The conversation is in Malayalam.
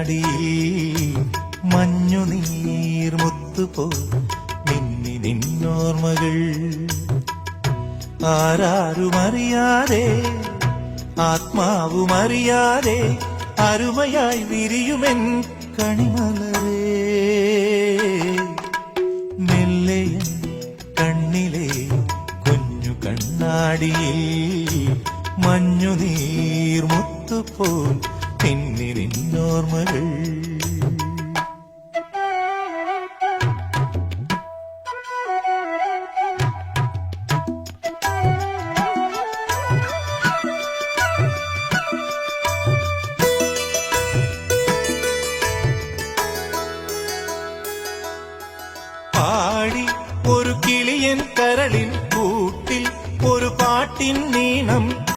കണ്ണാടി മഞ്ഞുനീർമുത്തുപോ മിന്നി നിന്നോർമ്മകൾ ആരാരുമറിയാതെ ആത്മാവുമറിയാതെ അരുമയായി വിരിയുമെൻ കണിമലരേ മെല്ലയൻ കണ്ണിലെ കുഞ്ഞു കണ്ണാടിയിൽ മഞ്ഞുനീർമുത്തുപോൽ മിന്നി നിന്നോർമ്മകൾ പാടി ഒരു കിളിയൻ കരളിൻ കൂട്ടിൽ ഒരു പാട്ടിൻ നീണം